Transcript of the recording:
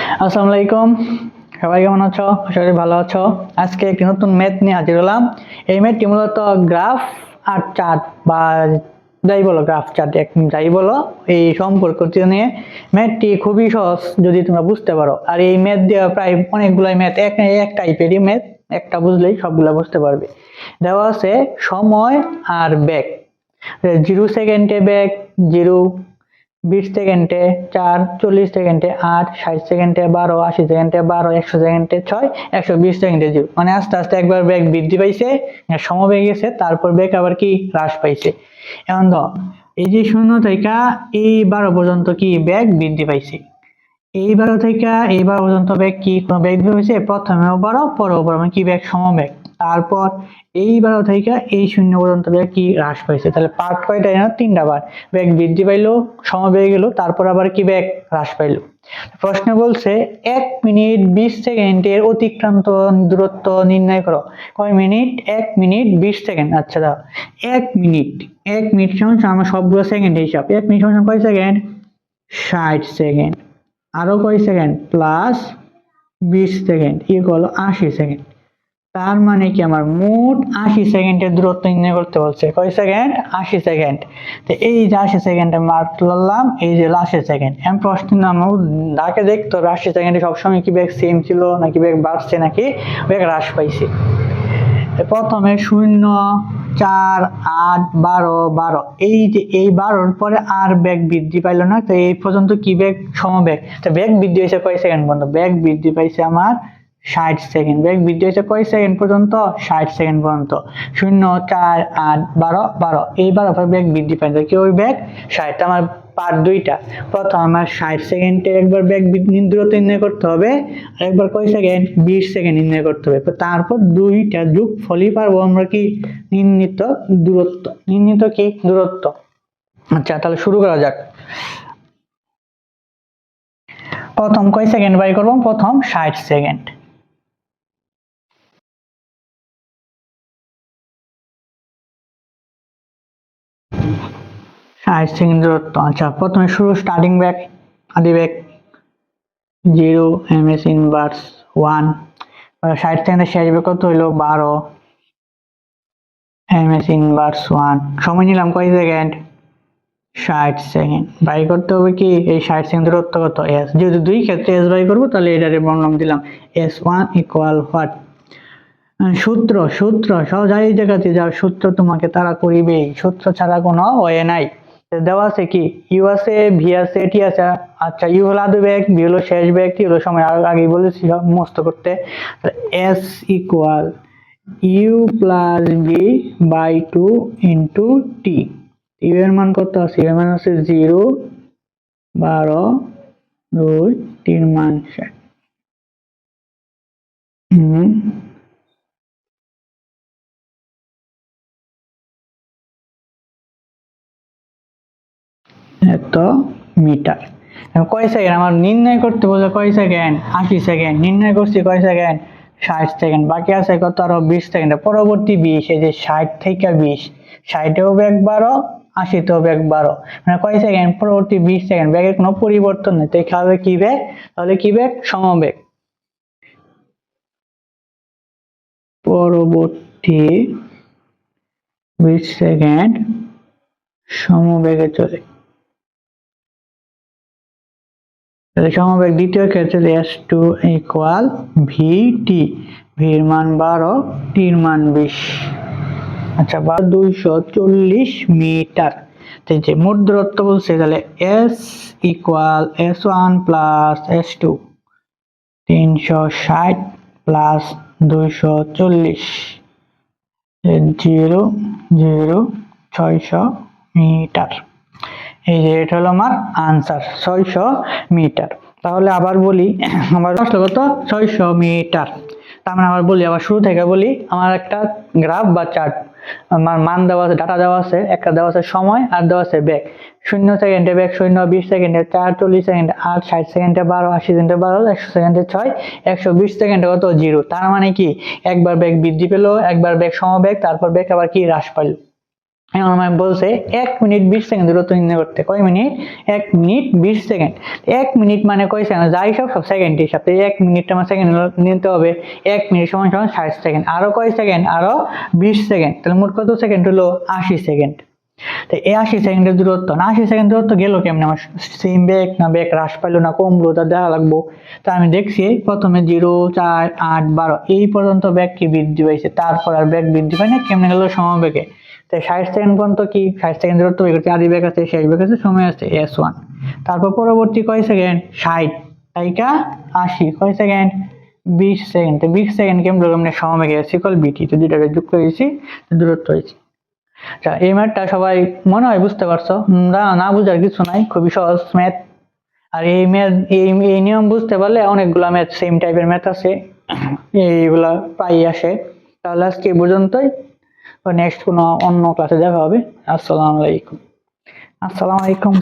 আসসালামু আলাইকুম, সবাই কেমন আছো? আশা করি ভালো আছো। আজকে একটি নতুন ম্যাথ নিয়ে হাজির হলাম। এই ম্যাথটি মূলত গ্রাফ আর চার্ট বা যাই বলো, গ্রাফ চার্ট যাই বলো, এই সম্পর্কটি নিয়ে। ম্যাথটি খুবই সহজ যদি তোমরা বুঝতে পারো। আর এই ম্যাথ দেওয়া প্রায় অনেকগুলাই ম্যাথ, এক টাইপেরই ম্যাথ, একটা বুঝলেই সবগুলা বুঝতে পারবে। দেওয়া আছে সময় আর বেগ। 0 সেকেন্ডে বেগ 0, 20 সেকেন্ডে 4, 40 সেকেন্ডে 8, 60 সেকেন্ডে 12, 80 সেকেন্ডে 12, 100 সেকেন্ডে 6, 120 সেকেন্ডে 0। মানে আস্তে আস্তে একবার বেগ বৃদ্ধি পাইছে, সমবেগ গেছে, তারপর বেগ আবার কি হ্রাস পাইছে। এখন ধর এই যে 0 থেকে এই 12 পর্যন্ত কি বেগ বৃদ্ধি পাইছে। এই 12 থেকে এই 12 পর্যন্ত বেগ কি কোনো বেগ হয়েছে? প্রথমেও 12 পরেও 12, মানে কি বেগ সমবেগ। তারপর এই 12 থেকে এই 0 পর্যন্ত বেগ কি হ্রাস পাইছে। তাহলে পার্ট কয়টা? না, 3টা বার। বেগ বৃদ্ধি পাইলো, সমবেগে গেল, তারপর আবার কি বেগ হ্রাস পাইলো। প্রশ্ন বলছে 1 মিনিট 20 সেকেন্ডের অতিক্রান্ত দূরত্ব নির্ণয় করো। কয় মিনিট? 1 minute 20 second. আচ্ছা দাও, 1 মিনিট 1 মিনিট সমান আমার সবগুলো সেকেন্ড হিসাব। 1 মিনিট সমান কয় সেকেন্ড? 60 সেকেন্ড। আরো কয় second? Plus 20 second equal 80 second. তার মানে কি আমার মোট 80 সেকেন্ডের দূরত্ব নির্ণয় করতে বলছে। কয় সেকেন্ড? 80 সেকেন্ড। তো এই যে 80 সেকেন্ডে মার্ক করলাম, এই যে 80 সেকেন্ড। আমি প্রশ্ন নামও ডাকে দেখতে হবে 80 সেকেন্ডে সবসময় কি বেগ সেম ছিল, নাকি বেগ বাড়ছে, নাকি বেগ হ্রাস পাইছে। প্রথমে 0, 4, 8, 12, 12, এই যে এই 12-র পরে আর বেগ বৃদ্ধি পাইলো না। তো এই পর্যন্ত কি বেগ? সমবেগ। তো বেগ বৃদ্ধি হয়েছে কয় সেকেন্ড পর্যন্ত? বেগ বৃদ্ধি পাইছে আমার 60 সেকেন্ড। বেগ বৃদ্ধি হয়েছে কয় সেকেন্ড পর্যন্ত? 60 সেকেন্ড পর্যন্ত। 0, 4, 8, 12, 12, এই 12 পর বেগ বৃদ্ধি পাইছে কি ওই বেগ 60। আমার পার্ট দুইটা। প্রথম আমার 60 সেকেন্ডে একবার বেগ দূরত্ব নির্ণয় করতে হবে, আর একবার কয় সেকেন্ড? 20 সেকেন্ড নির্ণয় করতে হবে। তারপর দুইটা যোগফলই পারবো আমরা কি? নির্ণীত দূরত্ব। নির্ণীত কি? দূরত্ব। আচ্ছা তাহলে শুরু করা যাক। প্রথম কয় সেকেন্ড বাই করবো? প্রথম 60 সেকেন্ড। দূরত্ব। আচ্ছা প্রথমে শুরু, স্টার্টিং ব্যাক, আদি ব্যাক 0, ms ইনভার্স 1। 60 সেকেন্ডের শেষ ব্যাক কত হইলো? 12, ms ইনভার্স 1। সময় নিলাম কয় সেকেন্ড? 60 সেকেন্ড। বাই করতে হবে কি? এই 60 সেকেন্ড দূরত্ব কত? s। যেহেতু দুই ক্ষেত্রে s বাই করবো, তাহলে এটারে বর্ণনাম দিলাম s1 ইকুয়াল হোয়াট? সূত্র। সূত্র সহজ, এই জায়গাতে যাও, সূত্র তোমাকে তারা করিবে, সূত্র ছাড়া কোনো ওয়ে নাই। দেওয়া আছে কি? ইউ আছে, ভি আছে, টি আছে। আচ্ছা ইউ হলো আদি বেগ, ভি হলো শেষ বেগ, টি হলো সময়। আগেই বলেছি মুখস্থ করতে। S equal U plus V by 2 into T. U এর মান কত আছে? ইউ এর মান আছে 0, 12, 2, 3 মান 60। এত মিটার। কয় সেকেন্ড আমার নির্ণয় করতে বলে? কয় সেকেন্ড? 80 সেকেন্ড। নির্ণয় করছি কয় সেকেন্ড? 60 সেকেন্ড। বাকি আছে কত? আরো 20 সেকেন্ড। পরবর্তী 20, এই যে 60 থেকে 20, 60এও বেগ 12, 80তেও বেগ 12, মানে কয় সেকেন্ড? পরবর্তী 20 সেকেন্ড। বেগের কোনো পরিবর্তন নেই, তাই হবে কি বেগ? তাহলে কি বেগ? সমবেগ। পরবর্তী 20 সেকেন্ড সমবেগে চলে। সমবেগ দ্বিতীয় ক্ষেত্রে s2 ইকুয়াল ভিটি। ভির মান 12, টির মান 20। আচ্ছা 240 মিটার। যে মোট দূরত্ব বলছে, তাহলে s equal s1 plus s2, 360 plus 240, 0, 0, 600 metre. এই যে এটা হলো আমার আনসার, 600 মিটার। তাহলে আবার বলি, আমার আসলে কত? 600 মিটার। তার মানে আবার বলি, আবার শুরু থেকে বলি। আমার একটা গ্রাফ বা চার্ট, আমার মান দেওয়া আছে, ডাটা দেওয়া আছে। একটা দেওয়া আছে সময়, আর দেওয়া আছে বেগ। 0 সেকেন্ডে বেগ 0, 20 সেকেন্ডে 4, 40 সেকেন্ডে 8, 60 সেকেন্ডে 12, 80 সেকেন্ডে 12, 100 সেকেন্ডে 6, 120 সেকেন্ডে কত? 0। তার মানে কি একবার বেগ বৃদ্ধি পেলো, একবার বেগ সমবেগ, তারপর বেগ আবার কি হ্রাস পাইলো। এখন আমায় বলছে 1 মিনিট 20 সেকেন্ড দূরত্ব নির্ণয় করতে। কয় মিনিট? 1 minute 20 second. 1 মিনিট মানে কয় সেকেন্ড? যা হিসাব সব সেকেন্ড হিসাব। 1 মিনিট আমার সেকেন্ড নিতে হবে। 1 মিনিট সমান সমান 60 সেকেন্ড। আরো কয় সেকেন্ড? আরো 20 সেকেন্ড। তাহলে মোট কত সেকেন্ড হলো? 80 সেকেন্ড। তো এই 80 সেকেন্ডের দূরত্ব না, 80 সেকেন্ড দূরত্ব গেল কেমনে? আমার সেম বেগ না বেগ হ্রাস পাইলো না কমলো, তা দেখা লাগবো। তা আমি দেখছি প্রথমে 0 4 8 12 এই পর্যন্ত বেগ কি বৃদ্ধি পাইছে, তারপর আর বেগ বৃদ্ধি পায় না। কেমনে গেল? সমবেগে। তাই 60 সেকেন্ড পর্যন্ত কি 60 সেকেন্ড দূরত্ব বের করছে, আদি বেগ আছে, শেষ বেগ আছে, সময় আছে s1। তারপর পরবর্তী কয় সেকেন্ড? 60 তাইকা 80 কয় সেকেন্ড? 20 সেকেন্ড। তো 20 সেকেন্ড কেমন কেমনে সমবেগে সিকল বিটি, তো দুইটাকে যোগ করে দিয়েছি, দূরত্ব হয়েছে। আচ্ছা, এই ম্যাথটা সবাই মনে হয় বুঝতে পারছো। না, না বুঝার কিছু নাই, খুবই সহজ ম্যাথ। আর এই ম্যাথ এই নিয়ম বুঝতে পারলে অনেকগুলা ম্যাথ সেম টাইপের ম্যাথ আছে, এইগুলা প্রায় আসে। তাহলে আজকে এই পর্যন্তই, নেক্সট কোনো অন্য ক্লাসে দেখা হবে। আসসালামু আলাইকুম।